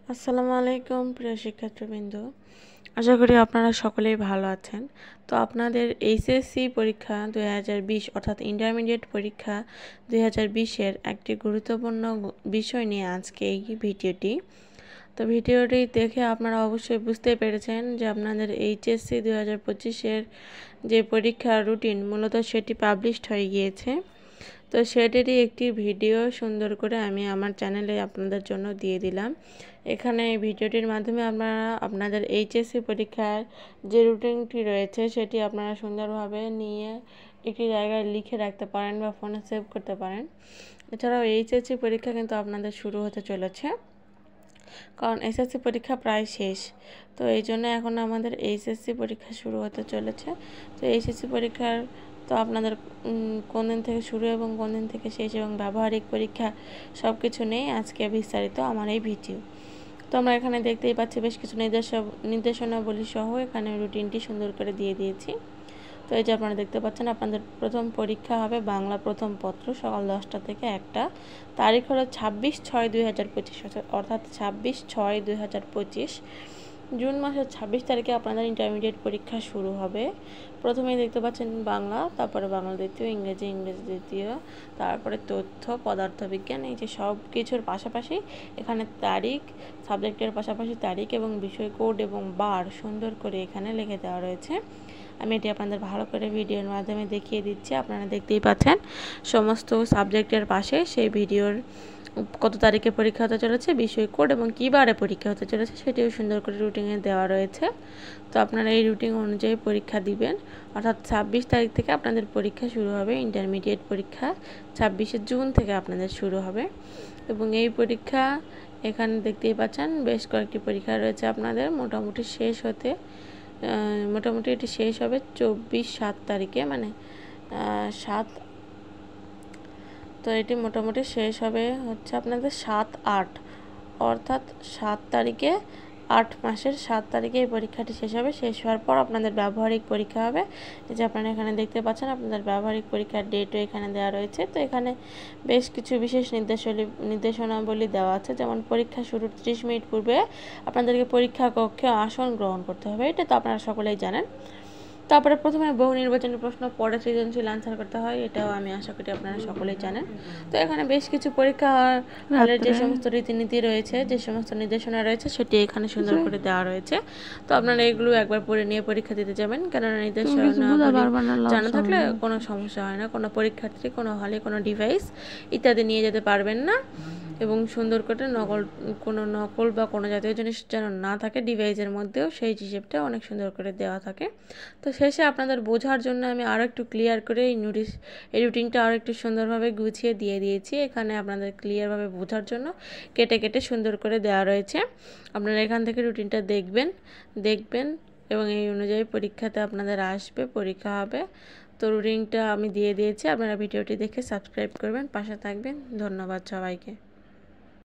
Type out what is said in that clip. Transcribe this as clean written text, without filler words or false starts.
আসসালামু আলাইকুম প্রিয় শিক্ষার্থীবৃন্দ, আশা করি আপনারা সকলেই ভালো আছেন। তো আপনাদের এইচএসসি পরীক্ষা 2020 অর্থাৎ ইন্টারমিডিয়েট পরীক্ষা 2020-এর একটি গুরুত্বপূর্ণ বিষয় নিয়ে আজকে এই ভিডিওটি। তো ভিডিওটি দেখে আপনারা অবশ্যই বুঝতে পেরেছেন যে আপনাদের এইচএসসি 2025-এর যে পরীক্ষার রুটিন মূলত সেটি পাবলিশড হয়ে গিয়েছে। তো সেটারই একটি ভিডিও সুন্দর করে আমি আমার চ্যানেলে আপনাদের জন্য দিয়ে দিলাম। এখানে এই ভিডিওটির মাধ্যমে আপনারা আপনাদের এইচএসসি পরীক্ষার যে রুটিনটি রয়েছে সেটি আপনারা সুন্দরভাবে নিয়ে একটি জায়গায় লিখে রাখতে পারেন বা ফোনে সেভ করতে পারেন। এছাড়াও এইচএসসি পরীক্ষা কিন্তু আপনাদের শুরু হতে চলেছে, কারণ এসএসসি পরীক্ষা প্রায় শেষ। তো এই জন্য এখন আমাদের এইচএসসি পরীক্ষা শুরু হতে চলেছে। তো এইচএসসি পরীক্ষার তো আপনাদের কোন দিন থেকে শুরু এবং কোন দিন থেকে শেষ এবং ব্যবহারিক পরীক্ষা সব কিছু নেই আজকে বিস্তারিত আমার এই ভিডিও। তো আমরা এখানে দেখতেই পাচ্ছি বেশ কিছু নির্দেশনাবলী সহ এখানে রুটিনটি সুন্দর করে দিয়ে দিয়েছি। তো এই যে আপনারা দেখতে পাচ্ছেন আপনাদের প্রথম পরীক্ষা হবে বাংলা প্রথম পত্র সকাল 10টা থেকে 1টা। তারিখ হলো 26/6/2025 অর্থাৎ 26/6/2025 জুন মাসের 26 তারিখে আপনাদের ইন্টারমিডিয়েট পরীক্ষা শুরু হবে। প্রথমেই দেখতে পাচ্ছেন বাংলা, তারপরে বাংলা দ্বিতীয়, ইংরেজি দ্বিতীয়, তারপরে তথ্য, পদার্থবিজ্ঞান। এই যে সব কিছুর পাশাপাশি এখানে তারিখ, সাবজেক্টের পাশাপাশি তারিখ এবং বিষয় কোড এবং বার সুন্দর করে এখানে লিখে দেওয়া রয়েছে। আমি এটি আপনাদের ভালো করে ভিডিওর মাধ্যমে দেখিয়ে দিচ্ছি। আপনারা দেখতেই পাচ্ছেন সমস্ত সাবজেক্টের পাশে সেই ভিডিওর কত তারিখে পরীক্ষা হতে চলেছে, বিষয় কোড এবং কী বারে পরীক্ষা হতে চলেছে সেটিও সুন্দর করে রুটিনে দেওয়া রয়েছে। তো আপনারা এই রুটিন অনুযায়ী পরীক্ষা দিবেন। অর্থাৎ 26 তারিখ থেকে আপনাদের পরীক্ষা শুরু হবে। ইন্টারমিডিয়েট পরীক্ষা 26শে জুন থেকে আপনাদের শুরু হবে এবং এই পরীক্ষা এখানে দেখতেই পাচ্ছেন বেশ কয়েকটি পরীক্ষা রয়েছে আপনাদের। মোটামুটি এটি শেষ হবে 24/7 তারিখে, মানে 7। তো এটি মোটামুটি শেষ হবে হচ্ছে আপনাদের 7/8 অর্থাৎ 7 তারিখে, 8 মাসের 7 তারিখে এই পরীক্ষাটি শেষ হবে। শেষ হওয়ার পর আপনাদের ব্যবহারিক পরীক্ষা হবে। এই যে আপনারা এখানে দেখতে পাচ্ছেন আপনাদের ব্যবহারিক পরীক্ষার ডেটও এখানে দেওয়া রয়েছে। তো এখানে বেশ কিছু বিশেষ নির্দেশনাবলী দেওয়া আছে, যেমন পরীক্ষা শুরুর 30 মিনিট পূর্বে আপনাদেরকে পরীক্ষা কক্ষে আসন গ্রহণ করতে হবে। এটা তো আপনারা সকলেই জানেন। তারপরে প্রথমে বহু নির্বাচনী প্রশ্ন, পরে সৃজনশীল আনসার করতে হয়, এটাও আমি আশা করি আপনারা সকলেই জানেন। তো এখানে বেশ কিছু পরীক্ষা হলের যে সমস্ত রীতিনীতি রয়েছে, যে সমস্ত নির্দেশনা রয়েছে সেটি এখানে সুন্দর করে দেওয়া রয়েছে। তো আপনারা এগুলো একবার পড়ে নিয়ে পরীক্ষা দিতে যাবেন, কেননা নির্দেশনা জানা থাকলে কোনো সমস্যা হয় না। কোনো পরীক্ষার্থী কোনো হলে কোনো ডিভাইস ইত্যাদি নিয়ে যেতে পারবেন না এবং সুন্দর করে নকল বা কোনো জাতীয় জিনিস যেন না থাকে ডিভাইসের মধ্যেও, সেই হিসেবটা অনেক সুন্দর করে দেওয়া থাকে। তো শেষে আপনাদের বোঝার জন্য আমি আরও একটু ক্লিয়ার করে এই রুটিনটা আরও একটু সুন্দরভাবে গুছিয়ে দিয়ে দিয়েছি। এখানে আপনাদের ক্লিয়ারভাবে বোঝার জন্য কেটে কেটে সুন্দর করে দেওয়া রয়েছে। আপনারা এখান থেকে রুটিনটা দেখবেন এবং এই অনুযায়ী পরীক্ষাতে আপনাদের আসবে, পরীক্ষা হবে। তো রুটিনটা আমি দিয়ে দিয়েছি, আপনারা ভিডিওটি দেখে সাবস্ক্রাইব করবেন, পাশে থাকবেন। ধন্যবাদ সবাইকে।